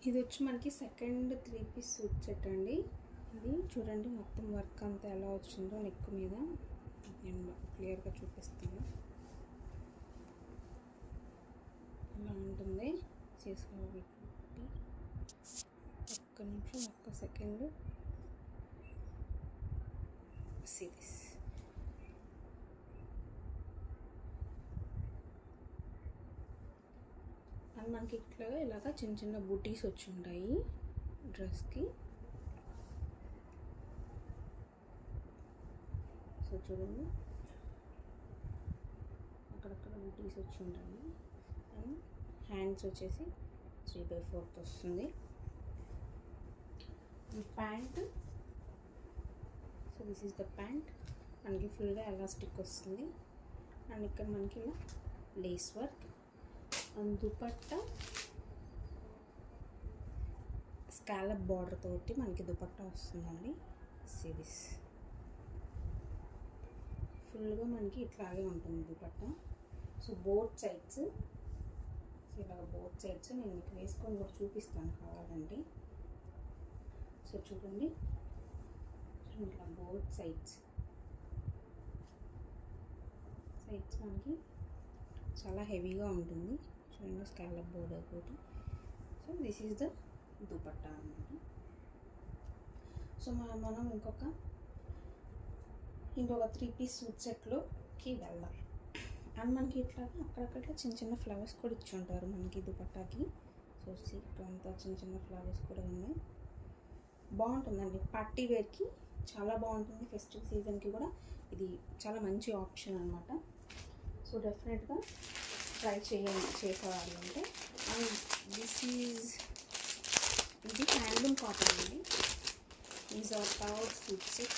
ఇది వచ్చి మనకి సెకండ్ 3 పీస్ సూట్ సెట్ అండి. ఇది చూడండి మొత్తం వర్క్ అంతా ఎలా వచ్చిందో నెక్ మీద నేను క్లియర్గా చూపిస్తాను. ఇలా ఉంటుంది చేసుకోవాలి. ఒక్క నిమిషం, ఒక్క సెకండ్. See this. అండ్ మనకి ఇట్లా ఇలాగా చిన్న చిన్న బూటీస్ వచ్చి ఉంటాయి డ్రెస్కి. సో చూడండి అక్కడక్కడ బూటీస్ వచ్చి ఉంటాయి. అండ్ హ్యాండ్స్ వచ్చేసి 3/4 వస్తుంది. Pant, so this is the pant. మనకి ఫుల్గా ఎలాస్టిక్ వస్తుంది. అండ్ ఇక్కడ మనకి ఇలా lace work. And dupatta scallop border తోటి మనకి దుపట్టా వస్తుందండి. సిరీస్ ఫుల్గా మనకి ఇట్లాగే ఉంటుంది dupatta. So both sides, so ఇలాగ బోత్ సైడ్స్ నేను మీకు వేసుకొని కూడా చూపిస్తాను కావాలంటే. సో చూడండి ఇట్లా బోత్ సైడ్స్ మనకి చాలా హెవీగా ఉంటుంది. చూడండి స్కాలప్ బోర్డర్ తోటి. So this is the dupatta అన్నమాట. సో మనం ఇంకొక 3 పీస్ సూట్ సెట్లోకి వెళ్దాం. అండ్ మనకి ఇట్లా అక్కడక్కడ చిన్న చిన్న ఫ్లవర్స్ కూడా ఇచ్చి ఉంటారు మనకి దుపట్టాకి. సో ఇక్కడంతా చిన్న చిన్న ఫ్లవర్స్ కూడా ఉన్నాయి. బాగుంటుందండి పార్టీ వేర్కి, చాలా బాగుంటుంది. ఫెస్టివ్ సీజన్కి కూడా ఇది చాలా మంచి ఆప్షన్ అనమాట. సో డెఫినెట్గా ట్రై చేసేవాళ్ళు అంటే. అండ్ ఇది హ్యాండ్లూమ్ కాటన్ అండి. Is or power suit set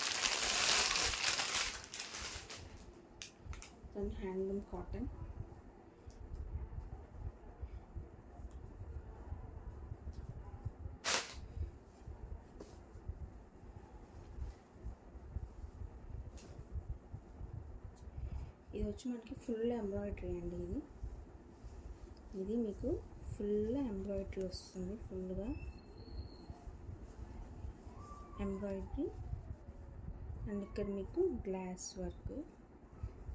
and handloom cotton. ఇది వచ్చి మనకి ఫుల్ ఎంబ్రాయిడరీ అండి. ఇది మీకు ఫుల్ ఎంబ్రాయిడరీ వస్తుంది. ఫుల్గా ఎంబ్రాయిడరీ. అండ్ ఇక్కడ మీకు గ్లాస్ వర్క్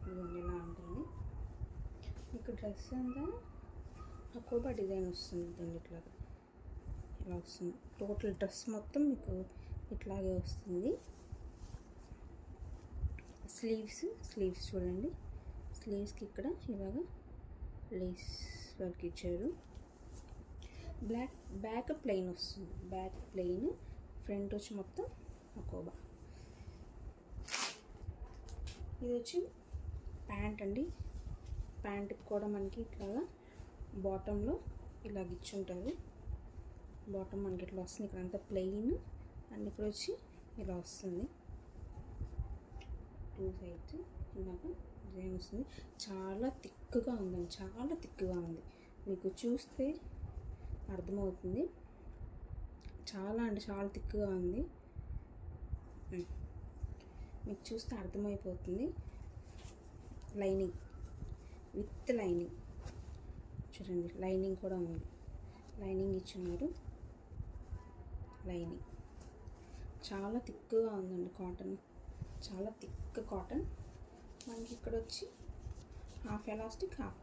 ఇదిగోండి ఇలా ఉంటుంది. మీకు డ్రెస్ అంతా అకోబా డిజైన్ వస్తుంది. దాన్ని ఇట్లా ఇలా వస్తుంది. టోటల్ డ్రెస్ మొత్తం మీకు ఇట్లాగే వస్తుంది. స్లీవ్స్ చూడండి. స్లీవ్స్కి ఇక్కడ ఇలాగా లేస్ వర్క్ ఇచ్చారు. బ్యాక్ ప్లెయిన్ వస్తుంది. బ్యాక్ ప్లెయిన్, ఫ్రంట్ వచ్చి మొత్తం అకోబా. ఇది వచ్చి ప్యాంట్ అండి. ప్యాంట్కి కూడా మనకి ఇట్లాగా బాటంలో ఇలాగ ఇచ్చుంటారు. బాటమ్ మనకి ఇట్లా వస్తుంది. ఇక్కడ అంతా ప్లెయిన్ అండ్ ఇక్కడ వచ్చి ఇలా వస్తుంది. 2 సైడ్స్ ఇలాగా డిజైన్ వస్తుంది. చాలా థిక్గా ఉందండి, చాలా థిక్గా ఉంది. మీకు చూస్తే అర్థమవుతుంది. చాలా అంటే చాలా థిక్గా ఉంది. మీకు చూస్తే అర్థమైపోతుంది. లైనింగ్ విత్ లైనింగ్ చూడండి. లైనింగ్ కూడా ఉంది. లైనింగ్ ఇచ్చున్నారు. లైనింగ్ చాలా థిక్గా ఉందండి. కాటన్ చాలా థిక్ కాటన్. మనకి ఇక్కడ వచ్చి half elastic half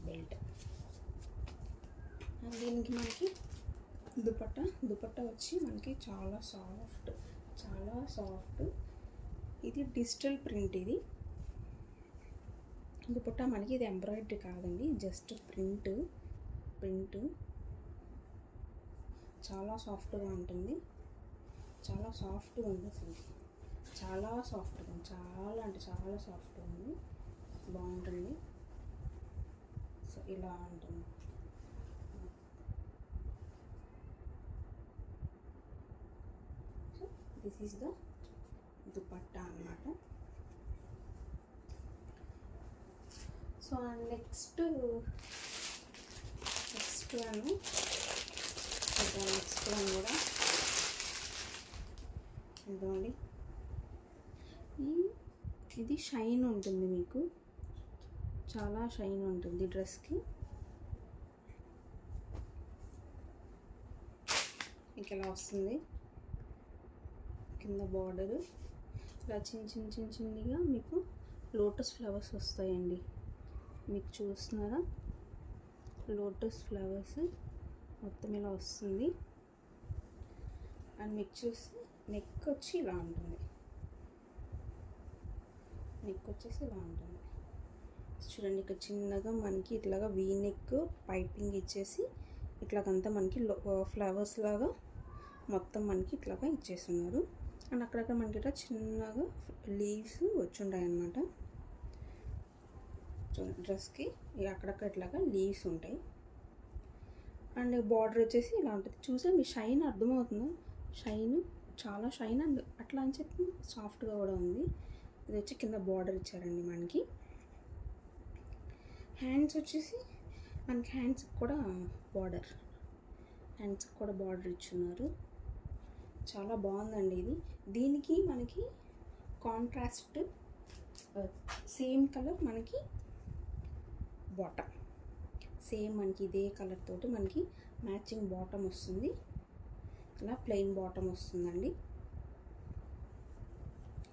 belt. And దీనికి మనకి దుపట్టా వచ్చి మనకి చాలా సాఫ్ట్. ఇది డిజిటల్ ప్రింట్. ఇది దుపట్టా మనకి ఇది ఎంబ్రాయిడరీ కాదండి, జస్ట్ ప్రింట్. చాలా సాఫ్ట్గా ఉంటుంది. చాలా సాఫ్ట్గా ఉంది అసలు. చాలా సాఫ్ట్గా ఉంది. చాలా అంటే చాలా సాఫ్ట్గా ఉంది. బాగుంటుంది. సో ఇలా ఉంటుంది. So this is the dupatta అన్నమాట. సో నెక్స్ట్ వన్ కూడా ఇదిగోండి. ఇది షైన్ ఉంటుంది. మీకు చాలా షైన్ ఉంటుంది డ్రెస్కి. మీకు ఇలా వస్తుంది. కింద బార్డరు ఇలా చిన్నగా మీకు లోటస్ ఫ్లవర్స్ వస్తాయండి. మీకు చూస్తున్నారా, లోటస్ ఫ్లవర్స్ మొత్తం ఇలా వస్తుంది. అండ్ మీకు చూస్తే నెక్ వచ్చి ఇలా ఉంటుంది. నెక్ వచ్చేసి ఇలా ఉంటుంది. చూడండి, ఇక్కడ చిన్నగా మనకి ఇట్లాగా వీ నెక్ పైపింగ్ ఇచ్చేసి ఇట్లాగంతా మనకి ఫ్లవర్స్ లాగా మొత్తం మనకి ఇట్లాగా ఇచ్చేస్తున్నారు. అండ్ అక్కడక్కడ మనకి ఇట్లా చిన్నగా లీవ్స్ వచ్చి ఉంటాయి అన్నమాట. డ్రెస్కి అక్కడక్కడ ఇట్లాగా లీవ్స్ ఉంటాయి. అండ్ బార్డర్ వచ్చేసి ఇలా ఉంటుంది. చూసే మీ షైన్ అర్థమవుతుందో, షైన్ చాలా షైన్ అండ్ అట్లా అని చెప్పి సాఫ్ట్గా కూడా ఉంది. ఇది వచ్చి కింద బార్డర్ ఇచ్చారండి మనకి. హ్యాండ్స్ వచ్చేసి మనకి హ్యాండ్స్కి కూడా బార్డర్ ఇచ్చున్నారు. చాలా బాగుందండి ఇది. దీనికి మనకి కాంట్రాస్ట్ సేమ్ కలర్ మనకి బాటమ్, సేమ్ మనకి ఇదే కలర్ తోటి మనకి మ్యాచింగ్ బాటమ్ వస్తుంది. ఇలా ప్లెయిన్ బాటమ్ వస్తుందండి.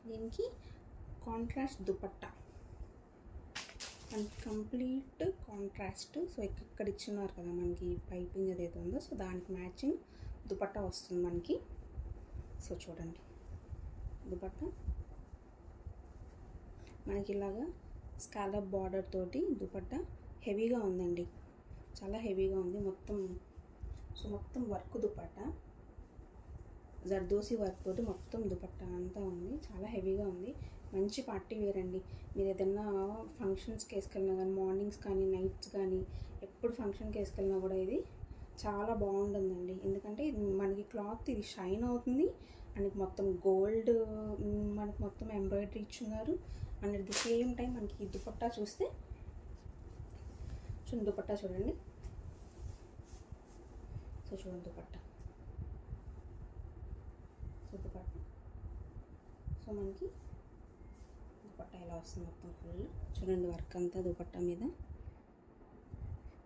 దీనికి contrast dupatta and complete contrast. So ఇక్కడ ఇచ్చున్నారు కదా మనకి పైపింగ్ ఏదైతే ఉందో, సో దానికి మ్యాచింగ్ దుపట్టా వస్తుంది మనకి. సో చూడండి, దుపట్టా మనకి ఇలాగా స్కాలప్ బార్డర్ తోటి దుపట్టా హెవీగా ఉందండి, చాలా హెవీగా ఉంది మొత్తం. సో మొత్తం వర్క్ దుపట్టా, జర్దోసి వర్క్ తోటి మొత్తం దుపట్టా అంతా ఉంది. చాలా హెవీగా ఉంది. మంచి పార్టీ వేర్ అండి. మీరు ఏదైనా ఫంక్షన్స్కి వేసుకెళ్ళినా కానీ, మార్నింగ్స్ కానీ నైట్స్ కానీ, ఎప్పుడు ఫంక్షన్కి వేసుకెళ్ళినా కూడా ఇది చాలా బాగుంటుందండి. ఎందుకంటే మనకి క్లాత్ ఇది షైన్ అవుతుంది. అండ్ మొత్తం గోల్డ్ మనకి మొత్తం ఎంబ్రాయిడరీ ఇచ్చున్నారు. And at the same time మనకి ఈ దుపట్టా చూస్తే దుపట్టా చూడండి. సో చూడండి దుపట్టా, సో మనకి దుపట్టా ఇలా వస్తుంది మొత్తం ఫుల్. చూడండి వర్క్ అంతా దుపట్టా మీద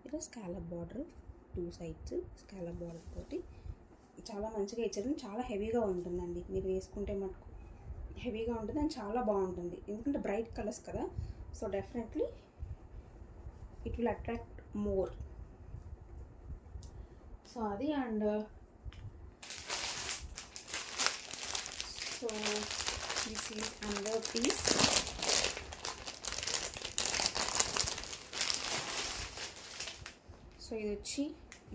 ఇలా scallop border, 2 sides scallop border తోటి చాలా మంచిగా ఇచ్చారు. చాలా హెవీగా ఉంటుందండి. మీరు వేసుకుంటే మటుకు హెవీగా ఉంటుంది అండ్ చాలా బాగుంటుంది. ఎందుకంటే బ్రైట్ కలర్స్ కదా, so definitely it will attract more. So అది. And so this is another piece. So ఇది వచ్చి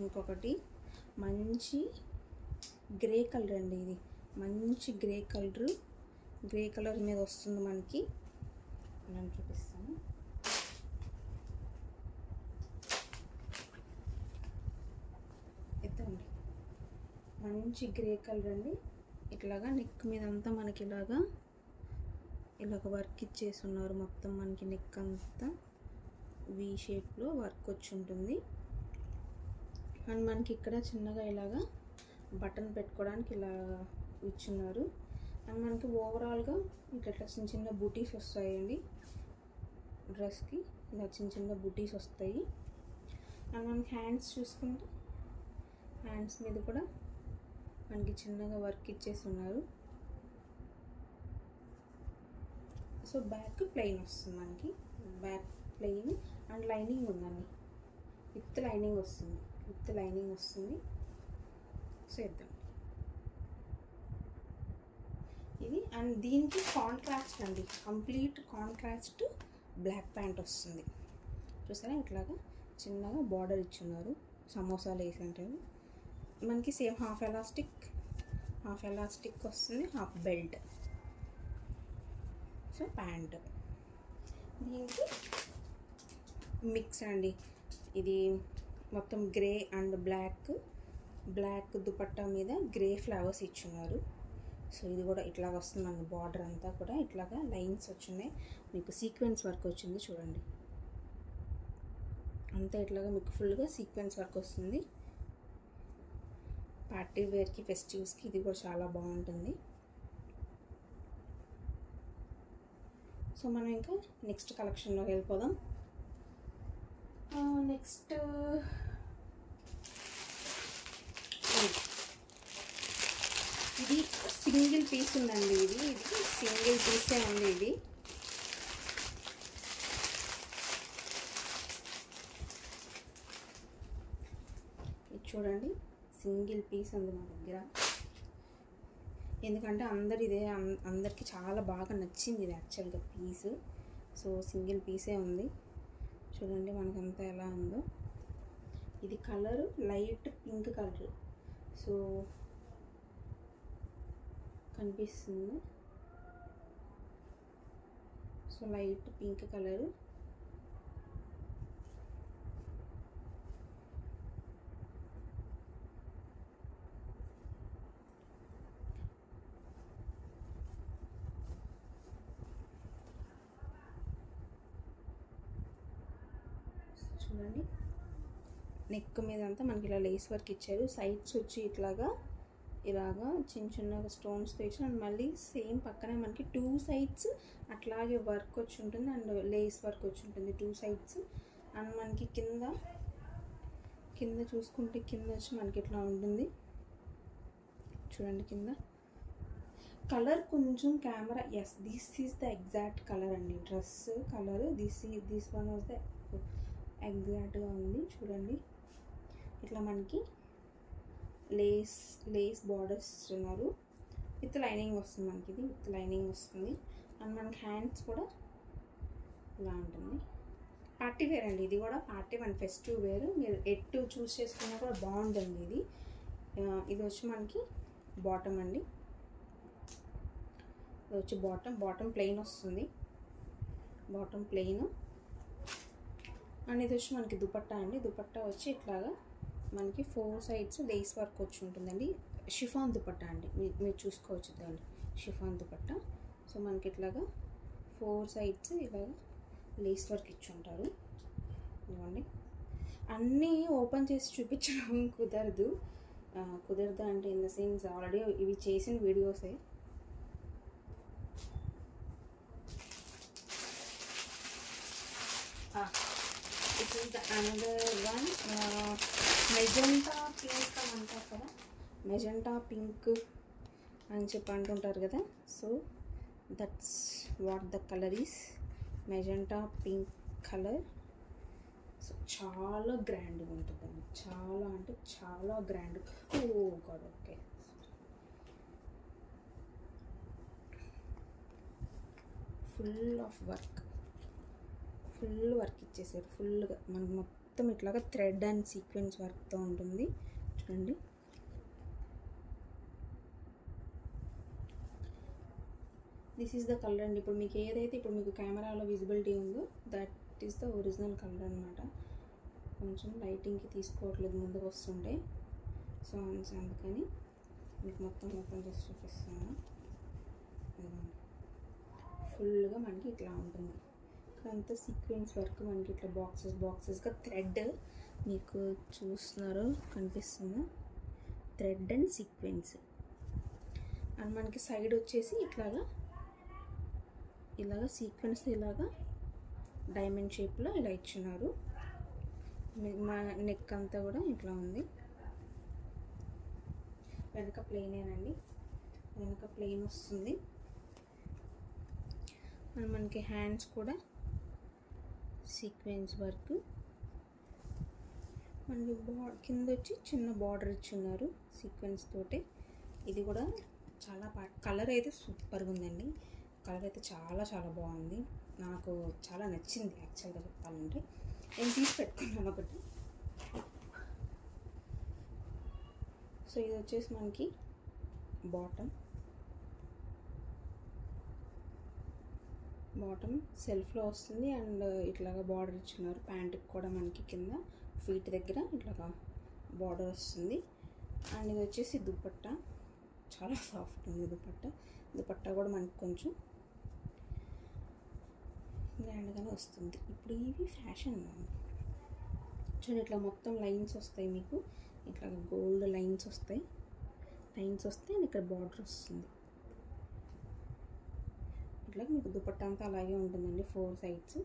ఇంకొకటి మంచి గ్రే కలర్ అండి. ఇది మంచి గ్రే కలర్ మీద వస్తుంది మనకి. నేను చూపిస్తాను. ఎత్తండి, మంచి గ్రే కలర్ అండి. ఇట్లాగా నెక్ మీద అంతా మనకి ఇలాగ వర్క్ ఇచ్చేసి ఉన్నారు. మొత్తం మనకి నెక్ అంతా వి షేప్లో వర్క్ వచ్చి ఉంటుంది. అండ్ మనకి ఇక్కడ చిన్నగా ఇలాగా బటన్ పెట్టుకోవడానికి ఇలా ఇచ్చున్నారు. అండ్ మనకి ఓవరాల్గా ఇట్లా చిన్న బూటీస్ వస్తాయండి. డ్రెస్కి ఇలా చిన్న బూటీస్ వస్తాయి. అండ్ మనకి హ్యాండ్స్ చూసుకుంటే హ్యాండ్స్ మీద కూడా మనకి చిన్నగా వర్క్ ఇచ్చేసి ఉన్నారు. సో బ్యాక్ ప్లెయిన్ వస్తుంది మనకి, బ్యాక్ ప్లెయిన్ అండ్ లైనింగ్ ఉందండి. విత్ లైనింగ్ వస్తుంది. సో ఇద్దాం ఇది. అండ్ దీనికి కాంట్రాస్ట్ అండి, కంప్లీట్ కాంట్రాస్ట్ బ్లాక్ ప్యాంట్ వస్తుంది. చూసారా, ఇట్లాగా చిన్నగా బార్డర్ ఇచ్చున్నారు. సమోసాలు వేసినట్టు మనకి సేమ్ హాఫ్ ఎలాస్టిక్ వస్తుంది, హాఫ్ బెల్ట్. సో ప్యాంట్ దీనికి మిక్స్ అండి. ఇది మొత్తం గ్రే అండ్ బ్లాక్ దుపట్టా మీద గ్రే ఫ్లవర్స్ ఇచ్చున్నారు. సో ఇది కూడా ఇట్లా వస్తుంది మనకి. బార్డర్ అంతా కూడా ఇట్లాగా లైన్స్ వచ్చినాయి. మీకు సీక్వెన్స్ వర్క్ వచ్చింది చూడండి. అంతా ఇట్లాగా మీకు ఫుల్గా సీక్వెన్స్ వర్క్ వస్తుంది. పార్టీ వేర్కి, ఫెస్టివ్స్కి ఇది కూడా చాలా బాగుంటుంది. సో మనం ఇంకా నెక్స్ట్ కలెక్షన్లోకి వెళ్ళిపోదాం. నెక్స్ట్ సింగిల్ పీస్ ఉందండి. ఇది సింగిల్ పీసే ఉంది. ఇది చూడండి, సింగిల్ పీస్ ఉంది మా దగ్గర. ఎందుకంటే అందరికీ చాలా బాగా నచ్చింది ఇది యాక్చువల్గా పీస్. సో సింగిల్ పీసే ఉంది. చూడండి మనకంతా ఎలా ఉందో. ఇది colour light pink colour. So కనిపిస్తుంది. So light pink colour. చూడండి, నెక్ మీద అంతా మనకి ఇలా లేస్ వర్క్ ఇచ్చారు. సైడ్స్ వచ్చి ఇలాగా చిన్న చిన్న స్టోన్స్తో ఇచ్చారు. అండ్ మళ్ళీ సేమ్ పక్కనే మనకి 2 సైడ్స్ అట్లాగే వర్క్ వచ్చి ఉంటుంది అండ్ లేస్ వర్క్ వచ్చి ఉంటుంది 2 సైడ్స్. అండ్ మనకి కింద చూసుకుంటే కింద వచ్చి మనకి ఇట్లా ఉంటుంది. చూడండి కింద కలర్ కొంచెం camera, yes this is the exact colour అండి. Dress colour this one was the ఎగ్జాక్ట్గా ఉంది. చూడండి ఇట్లా మనకి లేస్ బార్డర్స్ ఇస్తున్నారు. విత్ లైనింగ్ వస్తుంది మనకి. ఇది విత్ లైనింగ్ వస్తుంది. అండ్ మనకి హ్యాండ్స్ కూడా ఇలా ఉంటుంది. పార్టీ వేర్ అండి. ఇది కూడా పార్టీ అండ్ ఫెస్టివ్ వేర్. మీరు ఎటు చూస్ చేసుకున్నా కూడా బాగుంటుంది. ఇది వచ్చి మనకి బాటమ్ అండి. ఇది వచ్చి బాటమ్ ప్లెయిన్ వస్తుంది. Bottom plain. అండ్ ఇది వచ్చి మనకి దుపట్టా అండి. దుపట్టా వచ్చి ఇట్లాగా మనకి 4 సైడ్స్ లేస్ వర్క్ వచ్చి ఉంటుందండి. షిఫాన్ దుపట్టా అండి. మీరు చూసుకోవచ్చు అండి, షిఫాన్ దుపట్టా. సో మనకి ఇట్లాగా 4 సైడ్స్ ఇలాగా లేస్ వర్క్ ఇచ్చి ఉంటారు. ఇవ్వండి, అన్నీ ఓపెన్ చేసి చూపించడం కుదరదు అంటే ఇన్ ద సెన్స్ ఆల్రెడీ ఇవి చేసిన వీడియోసే. This is the another one, magenta pink అంటారు కదా, మెజెంటా పింక్ అని చెప్పి అంటుంటారు కదా. So that's what the colour is, magenta pink colour. So చాలా గ్రాండ్గా ఉంటుందండి. చాలా అంటే చాలా grand. Oh god, okay. Full of work ఇచ్చేసారు. ఫుల్గా మనకు మొత్తం ఇట్లాగా థ్రెడ్ అండ్ సీక్వెన్స్ వర్క్తో ఉంటుంది. చూడండి, దిస్ ఈజ్ ద కలర్ అండి. ఇప్పుడు మీకు ఏదైతే ఇప్పుడు మీకు కెమెరాలో విజిబిలిటీ ఉందో that is the original colour అనమాట. కొంచెం లైటింగ్కి తీసుకోవట్లేదు ముందుకు వస్తుంటే. సో అందుకని మీకు మొత్తం ఓపెన్ చేసి చూపిస్తాను. ఫుల్గా మనకి ఇట్లా ఉంటుంది. అంతా సీక్వెన్స్ వర్క్ మనకి ఇట్లా బాక్సెస్గా థ్రెడ్ మీకు చూస్తున్నారు కనిపిస్తుంది. Thread and sequence. అండ్ మనకి సైడ్ వచ్చేసి ఇలాగా సీక్వెన్స్ ఇలాగా డైమండ్ షేప్లో ఇలా ఇచ్చున్నారు. మా నెక్ అంతా కూడా ఇట్లా ఉంది. వెనక ప్లెయినేనండి, వెనక ప్లెయిన్ వస్తుంది. అండ్ మనకి హ్యాండ్స్ కూడా సీక్వెన్స్ వర్క్. మనకి కింద వచ్చి చిన్న బార్డర్ ఇచ్చున్నారు సీక్వెన్స్ తోటి. ఇది కూడా చాలా కలర్ అయితే సూపర్గా ఉందండి. కలర్ అయితే చాలా చాలా బాగుంది. నాకు చాలా నచ్చింది యాక్చువల్గా చెప్పాలంటే. నేను తీసి పెట్టుకున్నాను ఒకటి. సో ఇది వచ్చేసి మనకి బాటమ్ సెల్ఫ్లో వస్తుంది. అండ్ ఇట్లాగా బార్డర్ ఇచ్చున్నారు. ప్యాంటుకి కూడా మనకి కింద ఫీట్ దగ్గర ఇట్లాగా బార్డర్ వస్తుంది. అండ్ ఇది వచ్చేసి దుపట్టా. చాలా సాఫ్ట్ ఉంది దుపట్టా కూడా మనకి కొంచెం గ్రాండ్గానే వస్తుంది. ఇప్పుడు ఇవి ఫ్యాషన్ చూడండి. ఇట్లా మొత్తం లైన్స్ వస్తాయి మీకు. ఇట్లా గోల్డ్ లైన్స్ వస్తే ఇక్కడ బార్డర్ వస్తుంది. ఇట్లా మీకు దుపట్టా అంతా అలాగే ఉంటుందండి 4 సైడ్స్.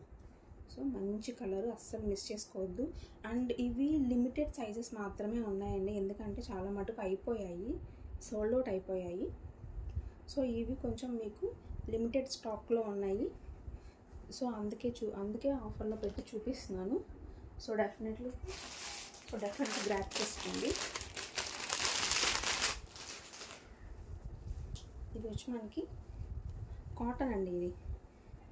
సో మంచి కలర్, అస్సలు మిస్ చేసుకోవద్దు. అండ్ ఇవి లిమిటెడ్ సైజెస్ మాత్రమే ఉన్నాయండి. ఎందుకంటే చాలా మటుకు అయిపోయాయి, సోల్డ్ అవుట్ అయిపోయాయి. సో ఇవి కొంచెం మీకు లిమిటెడ్ స్టాక్లో ఉన్నాయి. సో అందుకే ఆఫర్లో పెట్టి చూపిస్తున్నాను. సో డెఫినెట్లీ గ్రాప్ చేసుకోండి. ఇది వచ్చి మనకి కాటన్ అండి.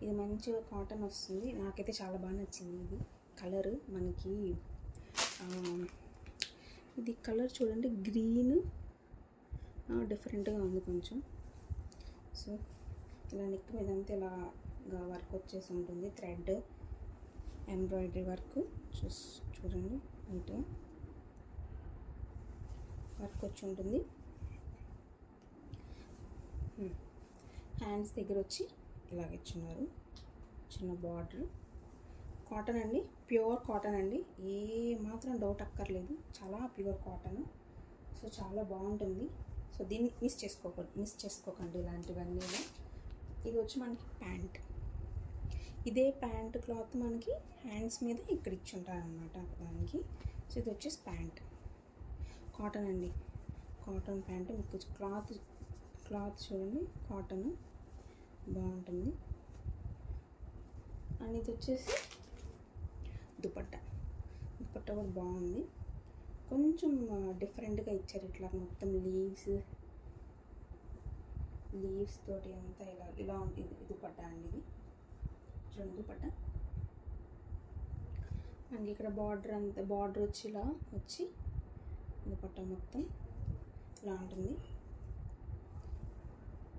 ఇది మంచిగా కాటన్ వస్తుంది. నాకైతే చాలా బాగా నచ్చింది ఇది కలర్. మనకి ఇది కలర్ చూడండి, గ్రీన్ డిఫరెంట్గా ఉంది కొంచెం. సో ఇలా నెక్ మీద అంతా ఇలాగా వర్క్ వచ్చేసి ఉంటుంది, థ్రెడ్ ఎంబ్రాయిడరీ వర్క్ చూడండి, నీట్గా వర్క్ వచ్చి ఉంటుంది. హ్యాండ్స్ దగ్గర వచ్చి ఇలాగ ఇచ్చున్నారు, చిన్న బార్డర్. కాటన్ అండి, ప్యూర్ కాటన్ అండి, ఏ మాత్రం డౌట్ అక్కర్లేదు, చాలా ప్యూర్ కాటన్. సో చాలా బాగుంటుంది. సో దీన్ని మిస్ చేసుకోకండి ఇలాంటివన్నీ. ఇది వచ్చి మనకి ప్యాంట్. ఇదే ప్యాంట్ క్లాత్ మనకి హ్యాండ్స్ మీద ఇక్కడ ఇచ్చుంటారనమాట దానికి. సో ఇది వచ్చేసి ప్యాంట్, కాటన్ అండి, కాటన్ ప్యాంట్. మీకు క్లాత్ చూడండి, కాటన్ బాగుంటుంది. అండ్ ఇది వచ్చేసి దుపట్టా కూడా బాగుంది. కొంచెం డిఫరెంట్గా ఇచ్చారు, ఇట్లా మొత్తం లీవ్స్ తోటి అంతా ఇలా ఉంటుంది. దుపట్టా అండి, ఇది చూడండి దుపట్టా. అండ్ ఇక్కడ బార్డర్ వచ్చి ఇలా వచ్చి దుపట్టా మొత్తం ఇలా ఉంటుంది.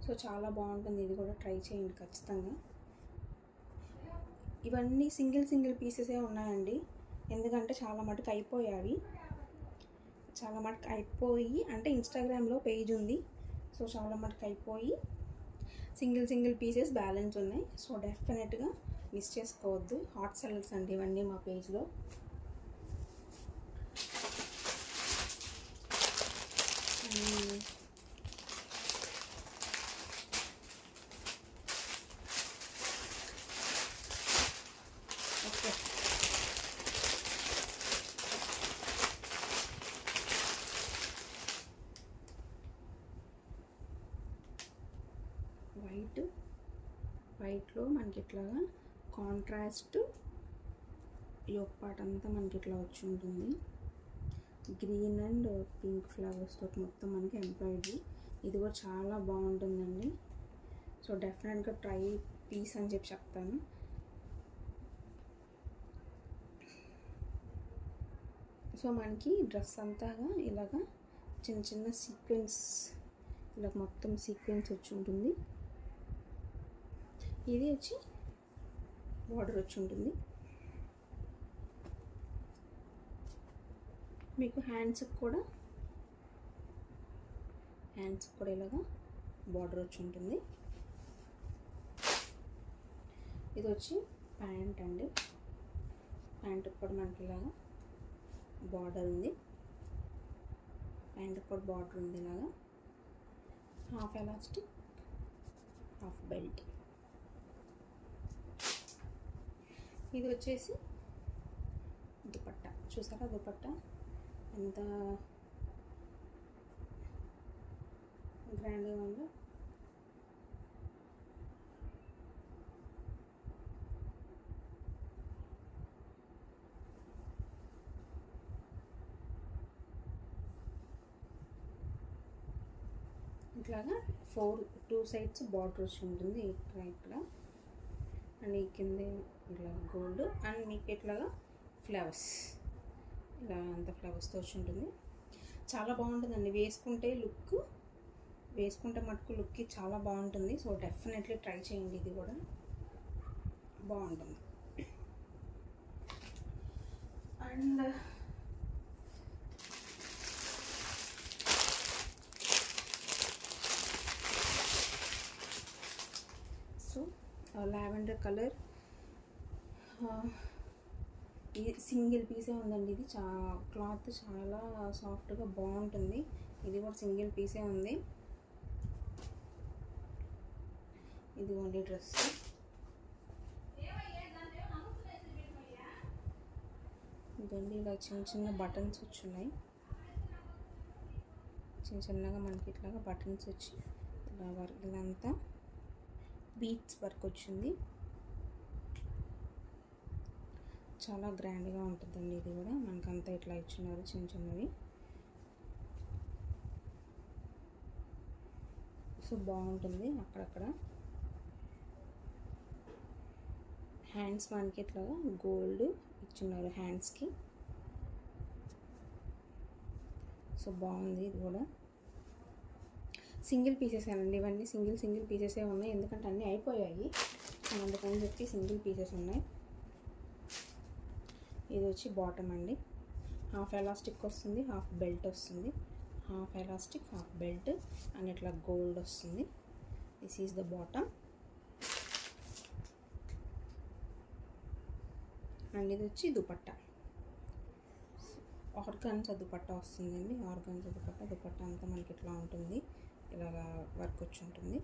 సో చాలా బాగుంటుంది, ఇది కూడా ట్రై చేయండి ఖచ్చితంగా. ఇవన్నీ సింగిల్ పీసెసే ఉన్నాయండి, ఎందుకంటే చాలా మటుకు అయిపోయాయి. అంటే ఇన్స్టాగ్రామ్లో పేజ్ ఉంది. సో చాలా మటుకు అయిపోయి సింగిల్ పీసెస్ బ్యాలెన్స్ ఉన్నాయి. సో డెఫినెట్గా మిస్ చేసుకోవద్దు. హాట్ సెల్లర్స్ అండి ఇవన్నీ మా పేజ్లో. ఓకే, వైట్లో మనకి ఇట్లాగా కాంట్రాస్ట్ యోక్ పార్ట్ అంతా మనకి ఇట్లా వచ్చి ఉంటుంది. గ్రీన్ అండ్ పింక్ ఫ్లవర్స్ తోటి మొత్తం మనకి ఎంబ్రాయిడరీ. ఇది కూడా చాలా బాగుంటుందండి. సో డెఫినెట్గా ట్రై పీస్ అని చెప్తాను. సో మనకి డ్రెస్ అంతాగా ఇలాగా చిన్న సీక్వెన్స్, ఇలా మొత్తం సీక్వెన్స్ వచ్చి ఉంటుంది. ఇది వచ్చి బార్డర్ వచ్చి ఉంటుంది. మీకు హ్యాండ్స్కి కూడా ఇలాగా బార్డర్ వచ్చి ఉంటుంది. ఇది వచ్చి ప్యాంట్ అండి, ప్యాంట్కి కూడా మనకి ఇలాగా బార్డర్ ఉంది. ప్యాంట్కి కూడా బార్డర్ ఉంది ఇలాగా. Half elastic, half belt. ఇది వచ్చేసి దుపట్టా. చూసారా దుపట్టా ఎంత గ్రాండ్గా ఉందో. ఇట్లాగా 2 సైడ్స్ బార్డర్ వచ్చి ఉంటుంది, ఇక్కడ అండ్ ఈ కింద ఇట్లా గోల్డ్ అండ్ మీకు ఇట్లాగా ఫ్లవర్స్, ఇలా అంత ఫ్లవర్స్తో వచ్చి ఉంటుంది. చాలా బాగుంటుందండి, వేసుకుంటే మటుకు లుక్కి చాలా బాగుంటుంది. సో డెఫినెట్లీ ట్రై చేయండి, ఇది కూడా బాగుంటుంది. అండ్ సో లావెండర్ కలర్, ఇది సింగిల్ పీసే ఉందండి. ఇది క్లాత్ చాలా సాఫ్ట్గా బాగుంటుంది. ఇది కూడా సింగిల్ పీసే ఉంది. ఇది ఓన్లీ డ్రెస్. ఇదండి ఇలా చిన్న బటన్స్ వచ్చున్నాయి, చిన్నగా మనకి ఇట్లాగా బటన్స్ వచ్చి ఇలా వర్క్ ఇదంతా బీట్స్ వర్క్ వచ్చింది. చాలా గ్రాండ్గా ఉంటుందండి ఇది కూడా. మనకంతా ఇట్లా ఇచ్చినారు చిన్న చిన్నవి. సో బాగుంటుంది. అక్కడక్కడ హ్యాండ్స్ మనకి ఇట్లా గోల్డ్ ఇచ్చున్నారు హ్యాండ్స్కి. సో బాగుంది ఇది కూడా. సింగిల్ పీసెస్ అండి ఇవన్నీ, సింగిల్ పీసెసే ఉన్నాయి, ఎందుకంటే అన్నీ అయిపోయాయి అందుకని చెప్పి సింగిల్ పీసెస్ ఉన్నాయి. ఇది వచ్చి బాటమ్ అండి. హాఫ్ ఎలాస్టిక్ వస్తుంది, హాఫ్ బెల్ట్ వస్తుంది. Half elastic, half belt and ఇట్లా గోల్డ్ వస్తుంది. This is the bottom. And ఇది వచ్చి దుపట్టా. ఆర్గాన్జా దుపట్టా వస్తుందండి. ఆర్గాన్జా దుపట్టా అంతా మనకి ఇట్లా ఉంటుంది, ఇలాగా వర్క్ వచ్చి ఉంటుంది.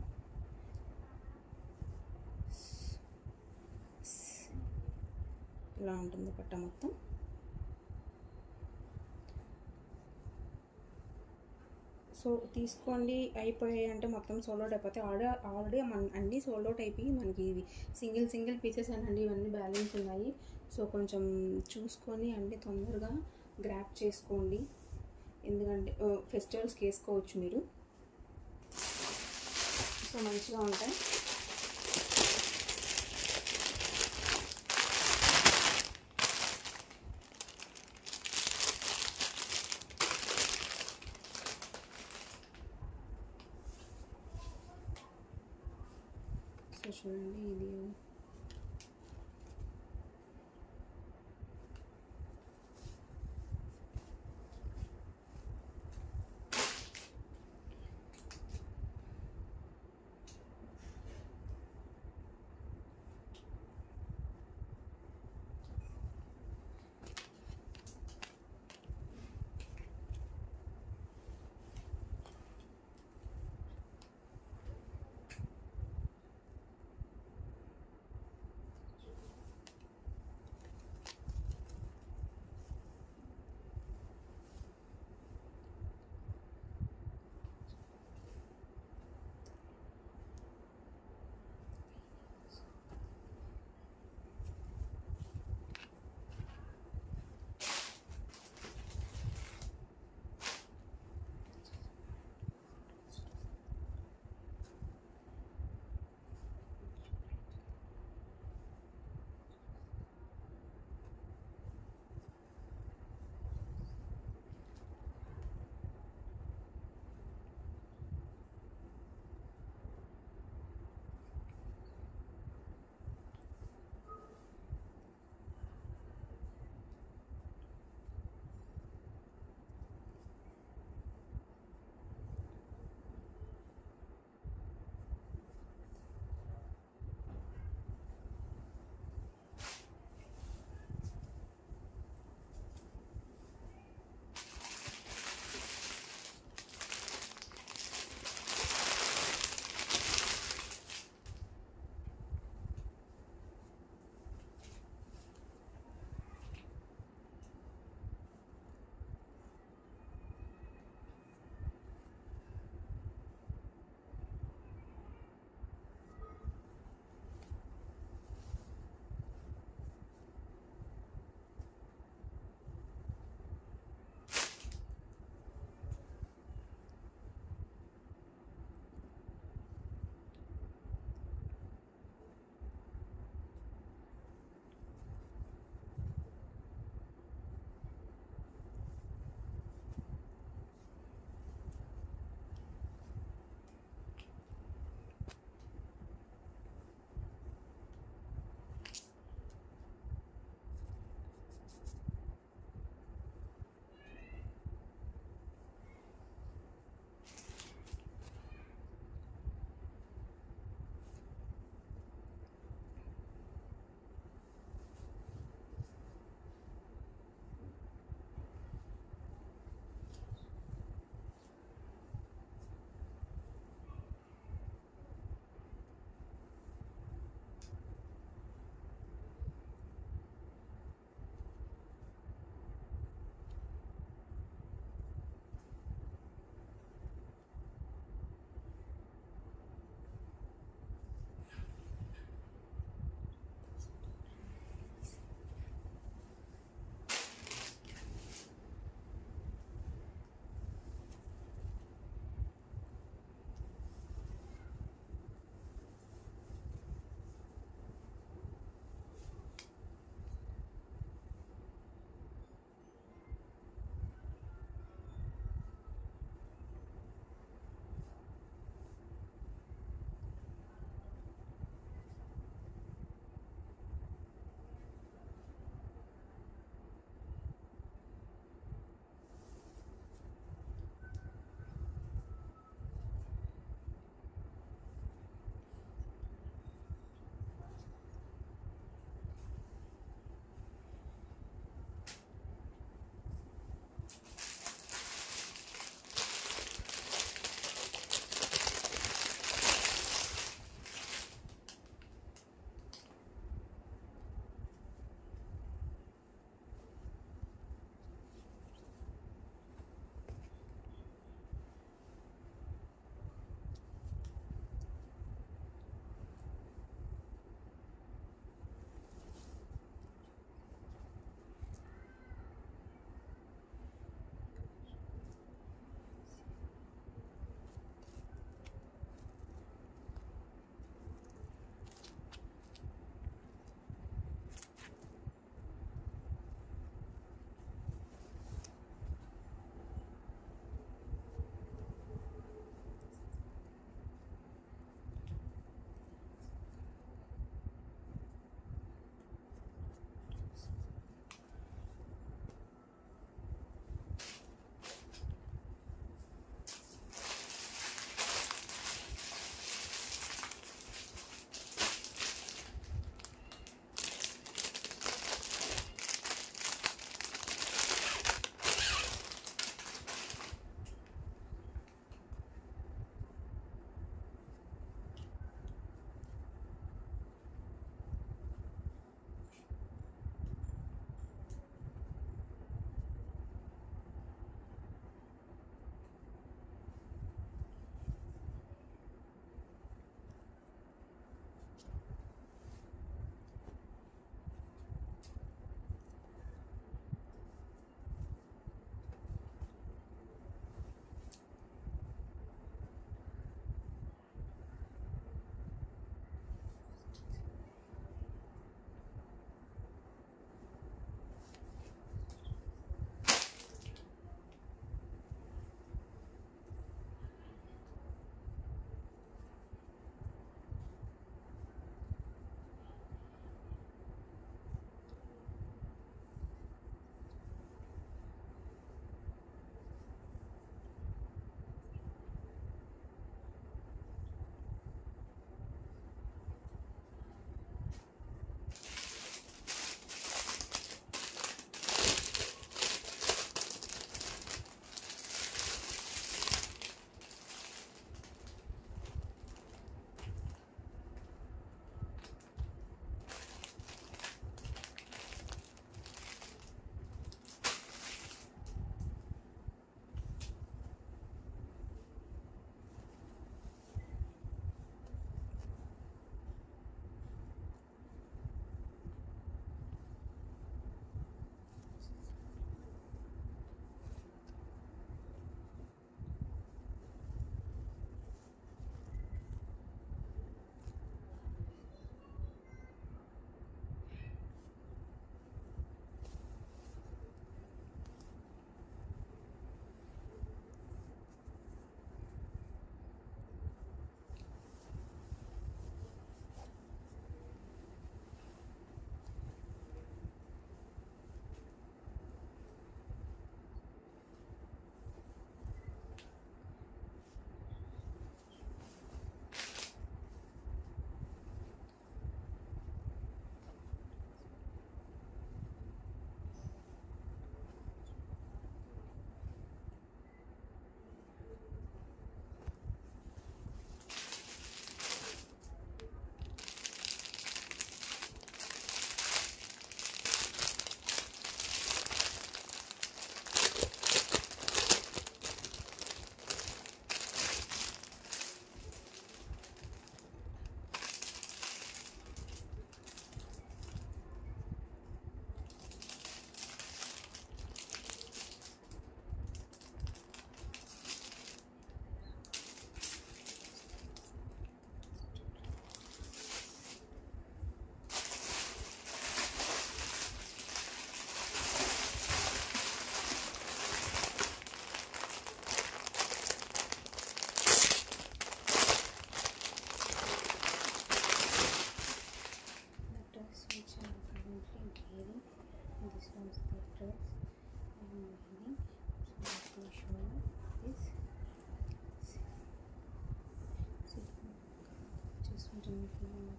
ఇలా ఉంటుంది దుపట్టా మొత్తం. సో తీసుకోండి, అయిపోయాయి అంటే మొత్తం సోల్డ్ అవుట్ అయిపోతాయి. ఆల్రెడీ అన్నీ సోల్డ్ అవుట్ అయిపోయి మనకి ఇవి సింగిల్ పీసెస్ అండి ఇవన్నీ బ్యాలెన్స్ ఉన్నాయి. సో కొంచెం చూసుకొని అంటే తొందరగా గ్రాప్ చేసుకోండి, ఎందుకంటే ఫెస్టివల్స్కి వేసుకోవచ్చు మీరు. సో మంచిగా ఉంటాయి. సో చూడండి ఇది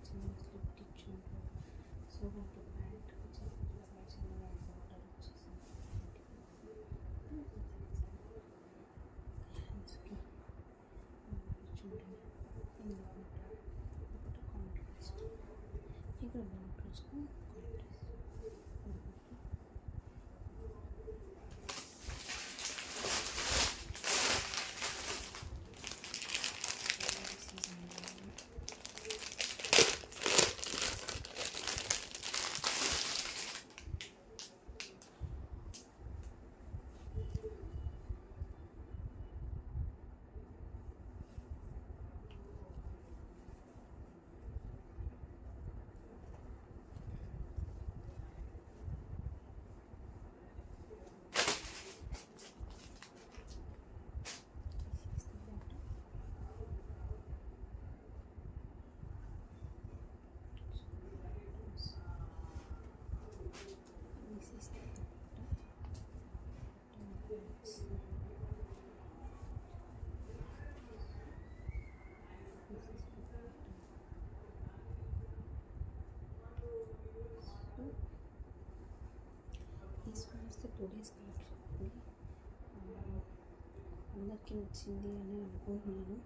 చిన్న స్లిప్ ఇచ్చి ఉంటారు. సో నాకు ప్యాంట్ చిన్నగా బార్డర్ వచ్చేసింది. హ్యాండ్స్కి చూడండి ఇందులో ఉంటారు. ఒకటి కాంట్రాస్ట్, ఇక్కడ బార్డర్ వచ్చి today's collection అందరికీ నచ్చింది అని అనుకుంటున్నాను.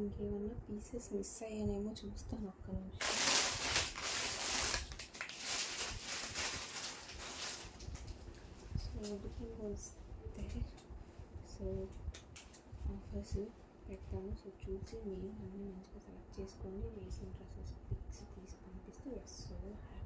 ఇంకేమన్నా పీసెస్ మిస్ అయ్యానేమో చూస్తాను ఒక్క నిమిషం. So everything was there. So offers పెడతాను. సో చూసి మీరు అన్నీ మంచిగా సెలెక్ట్ చేసుకోండి. వేసిన డ్రెస్సెస్ పిక్స్ తీసి పంపిస్తే సో హ్యాపీ.